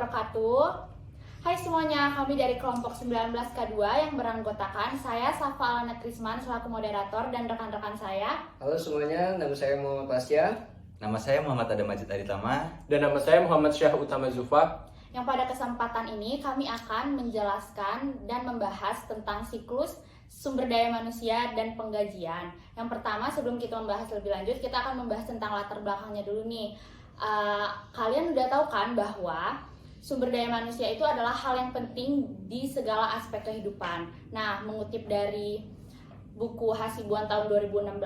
wabarakatuh. Hai semuanya, kami dari kelompok 19K2 yang beranggotakan saya Safa Alana Krisman selaku moderator dan rekan-rekan saya. Halo semuanya, nama saya Muhammad Pasya. Nama saya Muhammad Adam Majid Aritama. Dan nama saya Muhammad Syah Utama Zufa. Yang pada kesempatan ini kami akan menjelaskan dan membahas tentang siklus sumber daya manusia dan penggajian. Yang pertama, sebelum kita membahas lebih lanjut, kita akan membahas tentang latar belakangnya dulu nih. Kalian udah tahu kan bahwa sumber daya manusia itu adalah hal yang penting di segala aspek kehidupan. Nah, mengutip dari buku Hasibuan tahun 2016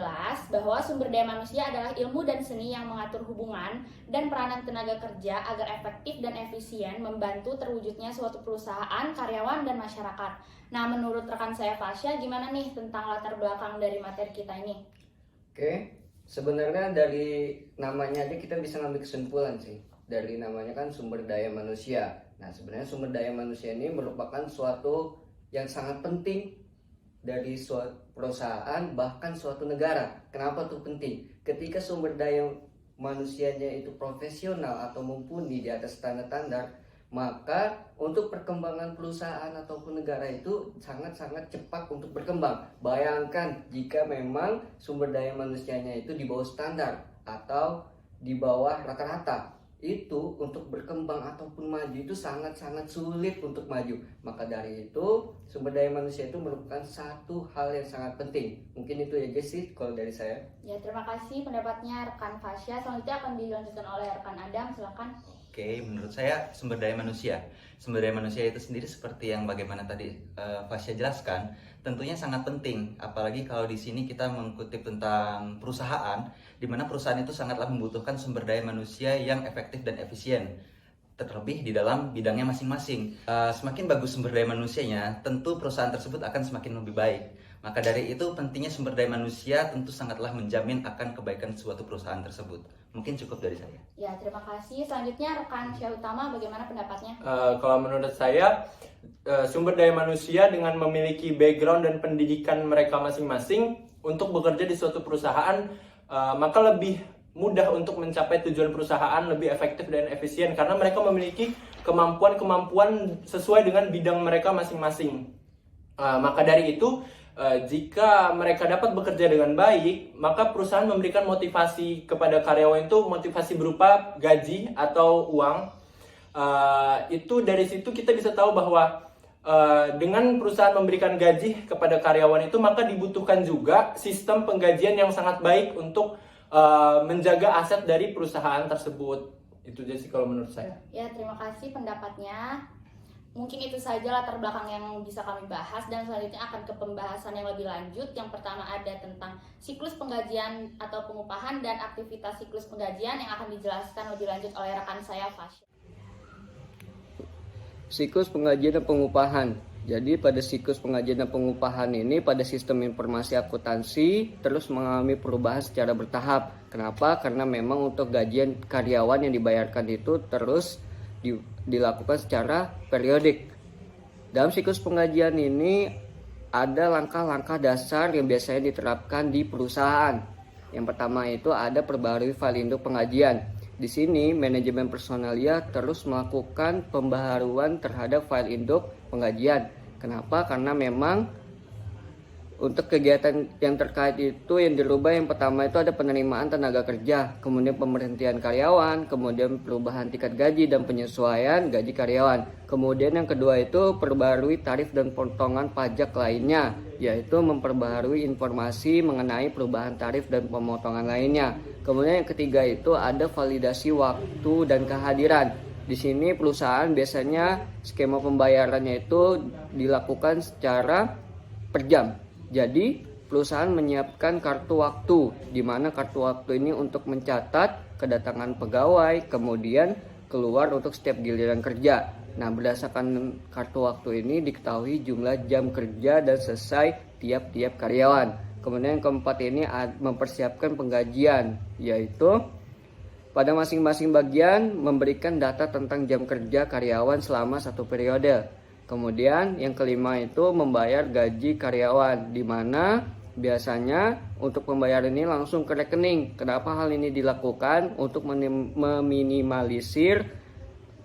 bahwa sumber daya manusia adalah ilmu dan seni yang mengatur hubungan dan peranan tenaga kerja agar efektif dan efisien membantu terwujudnya suatu perusahaan, karyawan, dan masyarakat. Nah, menurut rekan saya Fasya, gimana nih tentang latar belakang dari materi kita ini? Oke, sebenarnya dari namanya aja kita bisa ngambil kesimpulan sih. Dari namanya kan sumber daya manusia. Nah, sebenarnya sumber daya manusia ini merupakan suatu yang sangat penting dari suatu perusahaan, bahkan suatu negara. Kenapa tuh penting? Ketika sumber daya manusianya itu profesional atau mumpuni di atas standar-standar, maka untuk perkembangan perusahaan ataupun negara itu sangat-sangat cepat untuk berkembang. Bayangkan jika memang sumber daya manusianya itu di bawah standar atau di bawah rata-rata, itu untuk berkembang ataupun maju itu sangat-sangat sulit untuk maju. Maka dari itu sumber daya manusia itu merupakan satu hal yang sangat penting. Mungkin itu aja sih kalau dari saya. Ya, terima kasih pendapatnya rekan Fasya. Selanjutnya akan dilanjutkan oleh rekan Adam, silakan. Oke, menurut saya sumber daya manusia. Sumber daya manusia itu sendiri seperti yang bagaimana tadi Fasya jelaskan, tentunya sangat penting. Apalagi kalau di sini kita mengutip tentang perusahaan, di mana perusahaan itu sangatlah membutuhkan sumber daya manusia yang efektif dan efisien, terlebih di dalam bidangnya masing-masing. Semakin bagus sumber daya manusianya, tentu perusahaan tersebut akan semakin lebih baik. Maka dari itu pentingnya sumber daya manusia tentu sangatlah menjamin akan kebaikan suatu perusahaan tersebut. Mungkin cukup dari saya. Ya, terima kasih. Selanjutnya rekan Syah Utama, bagaimana pendapatnya? Kalau menurut saya, sumber daya manusia dengan memiliki background dan pendidikan mereka masing-masing untuk bekerja di suatu perusahaan, maka lebih mudah untuk mencapai tujuan perusahaan, lebih efektif dan efisien karena mereka memiliki kemampuan-kemampuan sesuai dengan bidang mereka masing-masing. Maka dari itu, jika mereka dapat bekerja dengan baik, maka perusahaan memberikan motivasi kepada karyawan itu, motivasi berupa gaji atau uang. Itu dari situ kita bisa tahu bahwa dengan perusahaan memberikan gaji kepada karyawan itu, maka dibutuhkan juga sistem penggajian yang sangat baik untuk menjaga aset dari perusahaan tersebut. Itu aja sih kalau menurut saya. Ya, terima kasih pendapatnya. Mungkin itu saja latar belakang yang bisa kami bahas, dan selanjutnya akan ke pembahasan yang lebih lanjut. Yang pertama ada tentang siklus penggajian atau pengupahan dan aktivitas siklus penggajian yang akan dijelaskan lebih lanjut oleh rekan saya Fasya. Siklus penggajian dan pengupahan. Jadi pada siklus penggajian dan pengupahan ini pada sistem informasi akuntansi terus mengalami perubahan secara bertahap. Kenapa? Karena memang untuk gajian karyawan yang dibayarkan itu terus dilakukan secara periodik. Dalam siklus penggajian ini ada langkah-langkah dasar yang biasanya diterapkan di perusahaan. Yang pertama itu ada perbarui file induk penggajian. Di sini manajemen personalia terus melakukan pembaharuan terhadap file induk penggajian. Kenapa? Karena memang untuk kegiatan yang terkait itu yang dirubah, yang pertama itu ada penerimaan tenaga kerja, kemudian pemberhentian karyawan, kemudian perubahan tingkat gaji dan penyesuaian gaji karyawan. Kemudian yang kedua itu perbarui tarif dan potongan pajak lainnya, yaitu memperbaharui informasi mengenai perubahan tarif dan pemotongan lainnya. Kemudian yang ketiga itu ada validasi waktu dan kehadiran. Di sini perusahaan biasanya skema pembayarannya itu dilakukan secara per jam. Jadi perusahaan menyiapkan kartu waktu, di mana kartu waktu ini untuk mencatat kedatangan pegawai, kemudian keluar untuk setiap giliran kerja. Nah, berdasarkan kartu waktu ini diketahui jumlah jam kerja dan selesai tiap-tiap karyawan. Kemudian yang keempat ini mempersiapkan penggajian, yaitu pada masing-masing bagian memberikan data tentang jam kerja karyawan selama satu periode. Kemudian yang kelima itu membayar gaji karyawan, di mana biasanya untuk pembayaran ini langsung ke rekening. Kenapa hal ini dilakukan? Untuk meminimalisir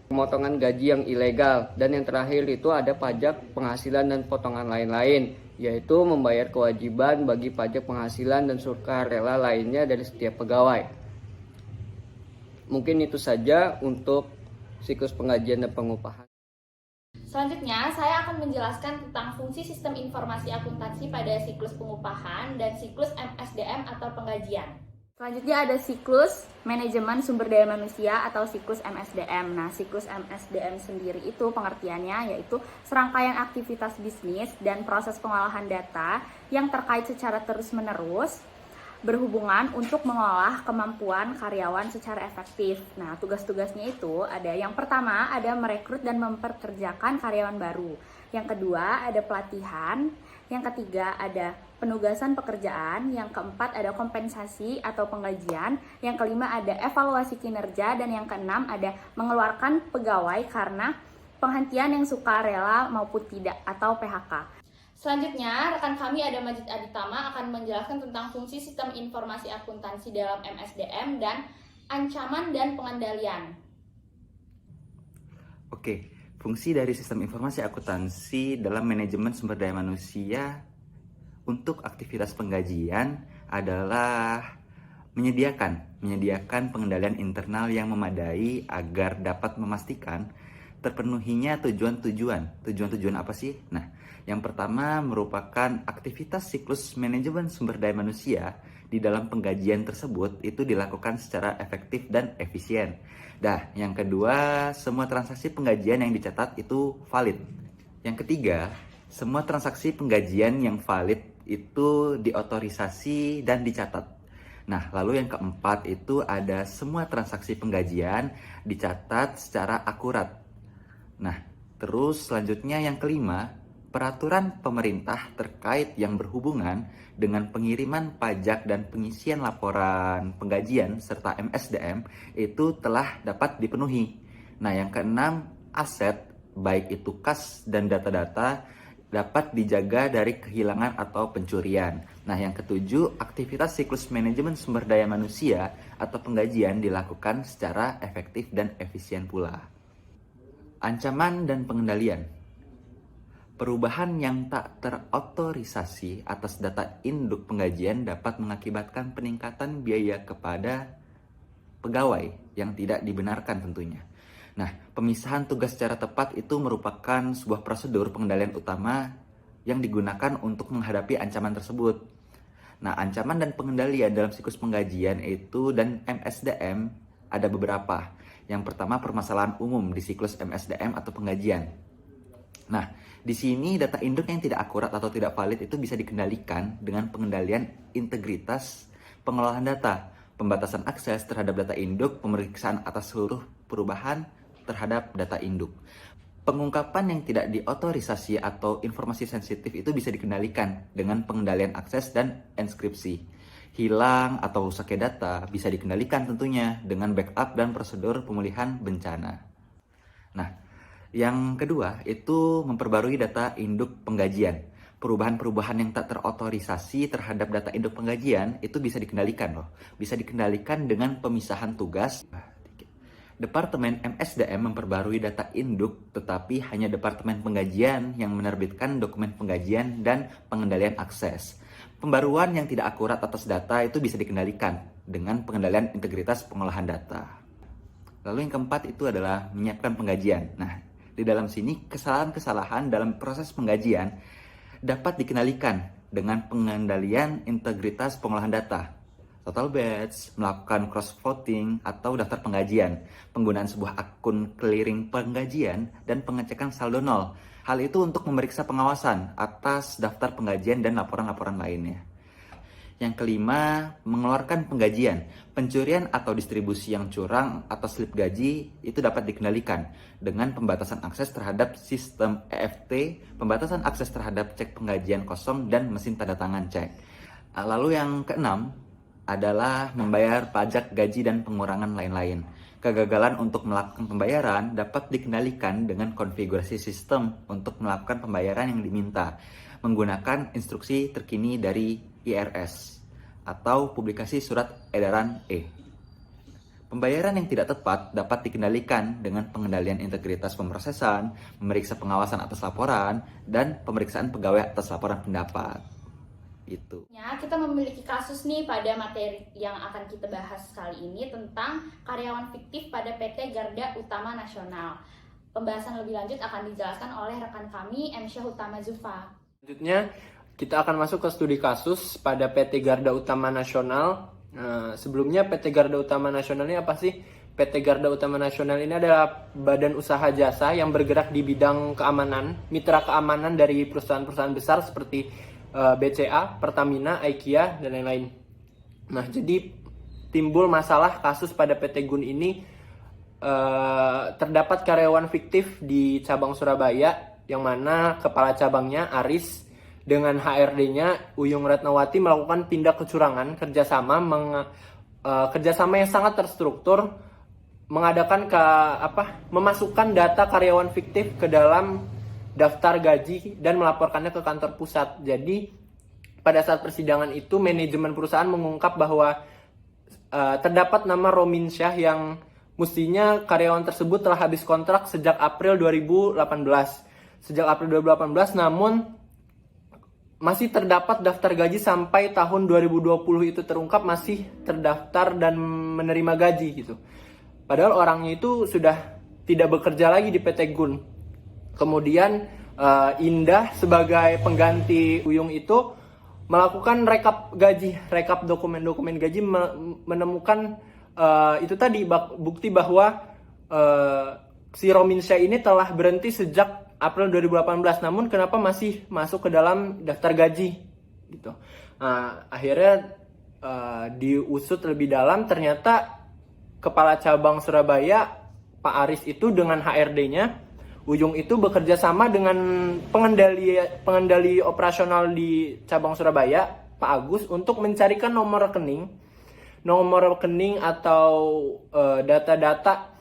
pemotongan gaji yang ilegal, dan yang terakhir itu ada pajak penghasilan dan potongan lain-lain, yaitu membayar kewajiban bagi pajak penghasilan dan sukarela lainnya dari setiap pegawai. Mungkin itu saja untuk siklus penggajian dan pengupahan. Selanjutnya, saya akan menjelaskan tentang fungsi sistem informasi akuntansi pada siklus pengupahan dan siklus MSDM atau penggajian. Selanjutnya ada siklus manajemen sumber daya manusia atau siklus MSDM. Nah, siklus MSDM sendiri itu pengertiannya yaitu serangkaian aktivitas bisnis dan proses pengolahan data yang terkait secara terus-menerus berhubungan untuk mengolah kemampuan karyawan secara efektif. Nah, tugas-tugasnya itu ada yang pertama ada merekrut dan memperkerjakan karyawan baru. Yang kedua ada pelatihan. Yang ketiga ada penugasan pekerjaan. Yang keempat ada kompensasi atau penggajian. Yang kelima ada evaluasi kinerja. Dan yang keenam ada mengeluarkan pegawai karena penghentian yang sukarela maupun tidak atau PHK. Selanjutnya, rekan kami ada Majid Aditama akan menjelaskan tentang fungsi sistem informasi akuntansi dalam MSDM dan ancaman dan pengendalian. Oke, fungsi dari sistem informasi akuntansi dalam manajemen sumber daya manusia untuk aktivitas penggajian adalah menyediakan pengendalian internal yang memadai agar dapat memastikan terpenuhinya tujuan apa sih? Nah, yang pertama merupakan aktivitas siklus manajemen sumber daya manusia di dalam penggajian tersebut itu dilakukan secara efektif dan efisien. Nah, yang kedua, semua transaksi penggajian yang dicatat itu valid. Yang ketiga, semua transaksi penggajian yang valid itu diotorisasi dan dicatat. Nah, lalu yang keempat itu ada semua transaksi penggajian dicatat secara akurat. Nah, terus selanjutnya yang kelima, peraturan pemerintah terkait yang berhubungan dengan pengiriman pajak dan pengisian laporan penggajian serta MSDM itu telah dapat dipenuhi. Nah, yang keenam, aset baik itu kas dan data-data dapat dijaga dari kehilangan atau pencurian. Nah, yang ketujuh, aktivitas siklus manajemen sumber daya manusia atau penggajian dilakukan secara efektif dan efisien pula. Ancaman dan pengendalian. Perubahan yang tak terotorisasi atas data induk penggajian dapat mengakibatkan peningkatan biaya kepada pegawai yang tidak dibenarkan tentunya. Nah, pemisahan tugas secara tepat itu merupakan sebuah prosedur pengendalian utama yang digunakan untuk menghadapi ancaman tersebut. Nah, ancaman dan pengendalian dalam siklus penggajian itu dan MSDM ada beberapa. Yang pertama, permasalahan umum di siklus MSDM atau penggajian. Nah, di sini data induk yang tidak akurat atau tidak valid itu bisa dikendalikan dengan pengendalian integritas pengolahan data, pembatasan akses terhadap data induk, pemeriksaan atas seluruh perubahan terhadap data induk. Pengungkapan yang tidak diotorisasi atau informasi sensitif itu bisa dikendalikan dengan pengendalian akses dan enskripsi. Hilang atau rusaknya data bisa dikendalikan tentunya dengan backup dan prosedur pemulihan bencana. Nah, yang kedua itu memperbarui data induk penggajian. Perubahan-perubahan yang tak terotorisasi terhadap data induk penggajian itu bisa dikendalikan loh. Bisa dikendalikan dengan pemisahan tugas. Departemen MSDM memperbarui data induk, tetapi hanya Departemen Penggajian yang menerbitkan dokumen penggajian dan pengendalian akses. Pembaruan yang tidak akurat atas data itu bisa dikendalikan dengan pengendalian integritas pengolahan data. Lalu yang keempat itu adalah menyiapkan penggajian. Nah, di dalam sini kesalahan-kesalahan dalam proses penggajian dapat dikendalikan dengan pengendalian integritas pengolahan data. Total batch, melakukan cross-voting atau daftar penggajian, penggunaan sebuah akun clearing penggajian, dan pengecekan saldo nol. Hal itu untuk memeriksa pengawasan atas daftar penggajian dan laporan-laporan lainnya. Yang kelima, mengeluarkan penggajian. Pencurian atau distribusi yang curang atau slip gaji itu dapat dikendalikan dengan pembatasan akses terhadap sistem EFT, pembatasan akses terhadap cek penggajian kosong, dan mesin tanda tangan cek. Lalu yang keenam adalah membayar pajak gaji dan pengurangan lain-lain. Kegagalan untuk melakukan pembayaran dapat dikendalikan dengan konfigurasi sistem untuk melakukan pembayaran yang diminta menggunakan instruksi terkini dari IRS atau publikasi surat edaran E. Pembayaran yang tidak tepat dapat dikendalikan dengan pengendalian integritas pemrosesan, memeriksa pengawasan atas laporan, dan pemeriksaan pegawai atas laporan pendapat. Itu. Ya, kita memiliki kasus nih pada materi yang akan kita bahas kali ini tentang karyawan fiktif pada PT Garda Utama Nasional. Pembahasan lebih lanjut akan dijelaskan oleh rekan kami, M. Syah Utama Zufa. Selanjutnya, kita akan masuk ke studi kasus pada PT Garda Utama Nasional. Sebelumnya PT Garda Utama Nasional ini apa sih? PT Garda Utama Nasional ini adalah badan usaha jasa yang bergerak di bidang keamanan, mitra keamanan dari perusahaan-perusahaan besar seperti BCA, Pertamina, IKEA, dan lain-lain. Nah, jadi timbul masalah kasus pada PT GUN ini, terdapat karyawan fiktif di cabang Surabaya, yang mana kepala cabangnya Aris dengan HRD-nya Uyung Retnawati melakukan tindak kecurangan kerjasama yang sangat terstruktur, mengadakan memasukkan data karyawan fiktif ke dalam daftar gaji dan melaporkannya ke kantor pusat. Jadi pada saat persidangan itu manajemen perusahaan mengungkap bahwa terdapat nama Romin Syah yang mestinya karyawan tersebut telah habis kontrak sejak April 2018. Namun masih terdapat daftar gaji sampai tahun 2020 itu terungkap masih terdaftar dan menerima gaji gitu. Padahal orangnya itu sudah tidak bekerja lagi di PT GUN. Kemudian Indah sebagai pengganti Uyung itu melakukan rekap dokumen-dokumen gaji, menemukan itu tadi bukti bahwa si Romin Syah ini telah berhenti sejak April 2018, namun kenapa masih masuk ke dalam daftar gaji gitu. Akhirnya diusut lebih dalam, ternyata kepala cabang Surabaya Pak Aris itu dengan HRD-nya Uyung itu bekerja sama dengan pengendali operasional di cabang Surabaya Pak Agus untuk mencarikan nomor rekening atau data-data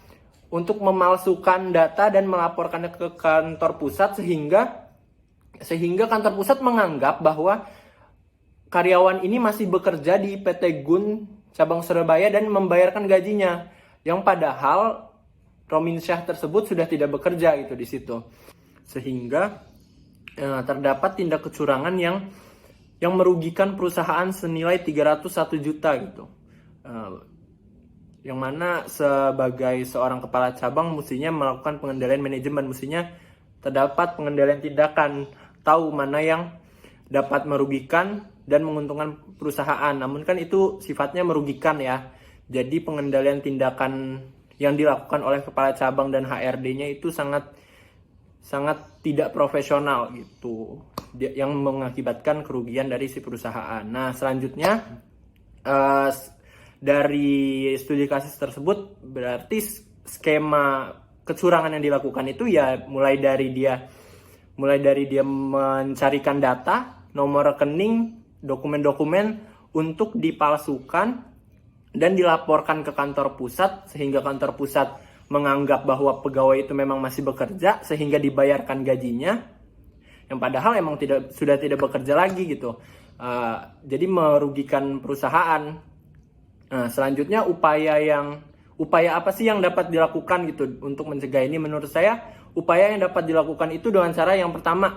untuk memalsukan data dan melaporkannya ke kantor pusat sehingga kantor pusat menganggap bahwa karyawan ini masih bekerja di PT GUN cabang Surabaya dan membayarkan gajinya, yang padahal Romin Syah tersebut sudah tidak bekerja gitu di situ. Sehingga terdapat tindak kecurangan yang merugikan perusahaan senilai 301 juta gitu. Yang mana sebagai seorang kepala cabang mestinya melakukan pengendalian manajemen, mestinya terdapat pengendalian tindakan, tahu mana yang dapat merugikan dan menguntungkan perusahaan. Namun kan itu sifatnya merugikan ya. Jadi pengendalian tindakan yang dilakukan oleh kepala cabang dan HRD-nya itu sangat tidak profesional gitu, yang mengakibatkan kerugian dari si perusahaan. Nah, selanjutnya dari studi kasus tersebut berarti skema kecurangan yang dilakukan itu ya mulai dari dia mencarikan data, nomor rekening, dokumen-dokumen untuk dipalsukan dan dilaporkan ke kantor pusat sehingga kantor pusat menganggap bahwa pegawai itu memang masih bekerja sehingga dibayarkan gajinya, yang padahal emang sudah tidak bekerja lagi gitu. Jadi merugikan perusahaan. Nah, selanjutnya upaya apa sih yang dapat dilakukan gitu untuk mencegah ini? Menurut saya upaya yang dapat dilakukan itu dengan cara yang pertama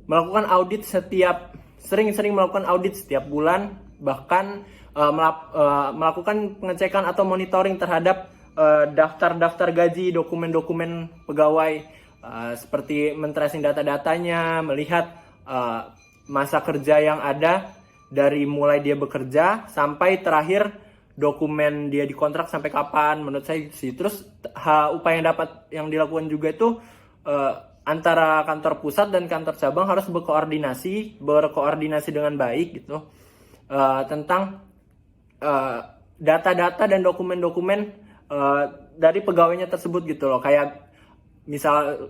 melakukan audit sering-sering melakukan audit setiap bulan, bahkan melakukan pengecekan atau monitoring terhadap daftar-daftar gaji, dokumen-dokumen pegawai, seperti men-tracing data-datanya, melihat masa kerja yang ada dari mulai dia bekerja sampai terakhir dokumen dia dikontrak sampai kapan. Menurut saya sih. Terus upaya yang dilakukan juga itu antara kantor pusat dan kantor cabang harus berkoordinasi dengan baik gitu, tentang data-data dan dokumen-dokumen dari pegawainya tersebut gitu loh. Kayak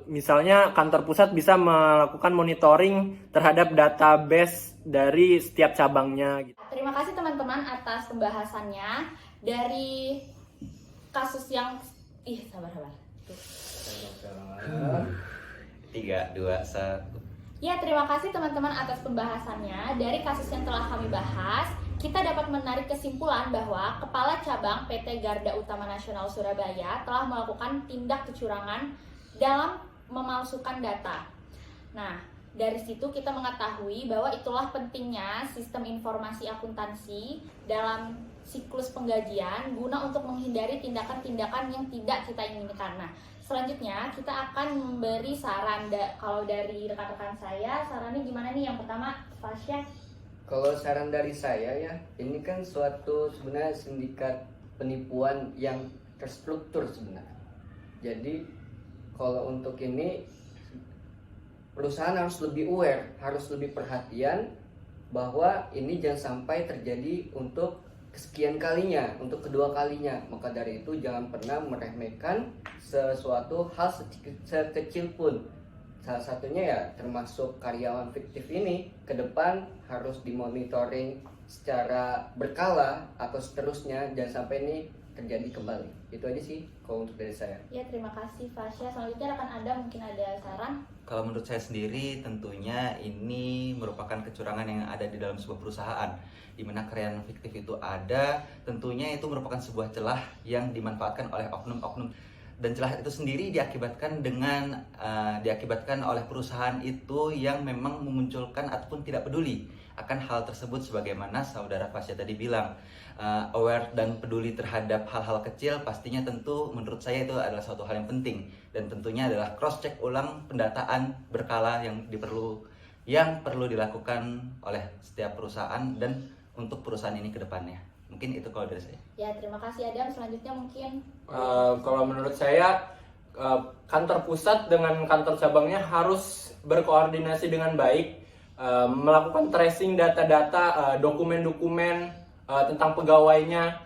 misalnya kantor pusat bisa melakukan monitoring terhadap database dari setiap cabangnya gitu. Terima kasih teman-teman atas pembahasannya dari kasus yang sabar. 3, 2, 1. Ya, terima kasih teman-teman atas pembahasannya dari kasus yang telah kami bahas. kita dapat menarik kesimpulan bahwa Kepala Cabang PT Garda Utama Nasional Surabaya telah melakukan tindak kecurangan dalam memalsukan data. Nah, dari situ kita mengetahui bahwa itulah pentingnya sistem informasi akuntansi dalam siklus penggajian guna untuk menghindari tindakan-tindakan yang tidak kita inginkan. Nah, selanjutnya kita akan memberi saran. Kalau dari rekan-rekan saya, sarannya gimana nih? Yang pertama, Fasya. Kalau saran dari saya ya, ini kan suatu sebenarnya sindikat penipuan yang terstruktur sebenarnya. Jadi kalau untuk ini perusahaan harus lebih aware, harus lebih perhatian bahwa ini jangan sampai terjadi untuk kesekian kalinya, untuk kedua kalinya. Maka dari itu jangan pernah meremehkan sesuatu hal sekecil pun. Salah satunya ya termasuk karyawan fiktif ini ke depan harus dimonitoring secara berkala atau seterusnya, jangan sampai ini terjadi kembali. Itu aja sih kalau untuk dari saya. Ya, terima kasih Fasya. Selanjutnya rekan Anda mungkin ada saran? Kalau menurut saya sendiri tentunya ini merupakan kecurangan yang ada di dalam sebuah perusahaan, di mana karyawan fiktif itu ada. Tentunya itu merupakan sebuah celah yang dimanfaatkan oleh oknum-oknum, dan celah itu sendiri diakibatkan oleh perusahaan itu yang memang memunculkan ataupun tidak peduli akan hal tersebut, sebagaimana saudara Fasya tadi bilang, aware dan peduli terhadap hal-hal kecil. Pastinya tentu menurut saya itu adalah suatu hal yang penting, dan tentunya adalah cross check ulang pendataan berkala yang perlu dilakukan oleh setiap perusahaan dan untuk perusahaan ini ke depannya. Mungkin itu kalau dari saya. Ya, terima kasih Adam. Selanjutnya mungkin Kalau menurut saya, kantor pusat dengan kantor cabangnya harus berkoordinasi dengan baik, melakukan tracing data-data, dokumen-dokumen tentang pegawainya,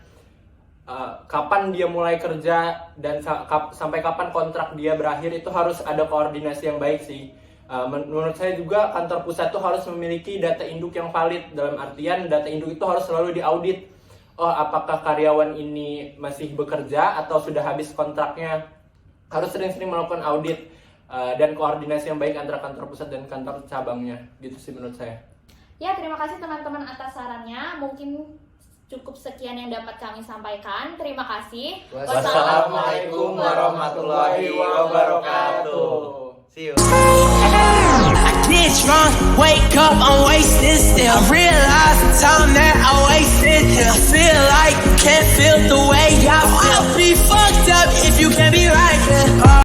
kapan dia mulai kerja dan sampai kapan kontrak dia berakhir. Itu harus ada koordinasi yang baik sih. Menurut saya juga kantor pusat itu harus memiliki data induk yang valid, dalam artian data induk itu harus selalu diaudit. Oh, apakah karyawan ini masih bekerja atau sudah habis kontraknya. Harus sering-sering melakukan audit dan koordinasi yang baik antara kantor pusat dan kantor cabangnya. Gitu sih menurut saya. ya, terima kasih teman-teman atas sarannya. Mungkin cukup sekian yang dapat kami sampaikan. Terima kasih. Wassalamualaikum warahmatullahi wabarakatuh. See you. I get drunk, wake up, I'm wasted still. I realize the time that I wasted here. I feel like you can't feel the way I feel. I'll be fucked up if you can't be right.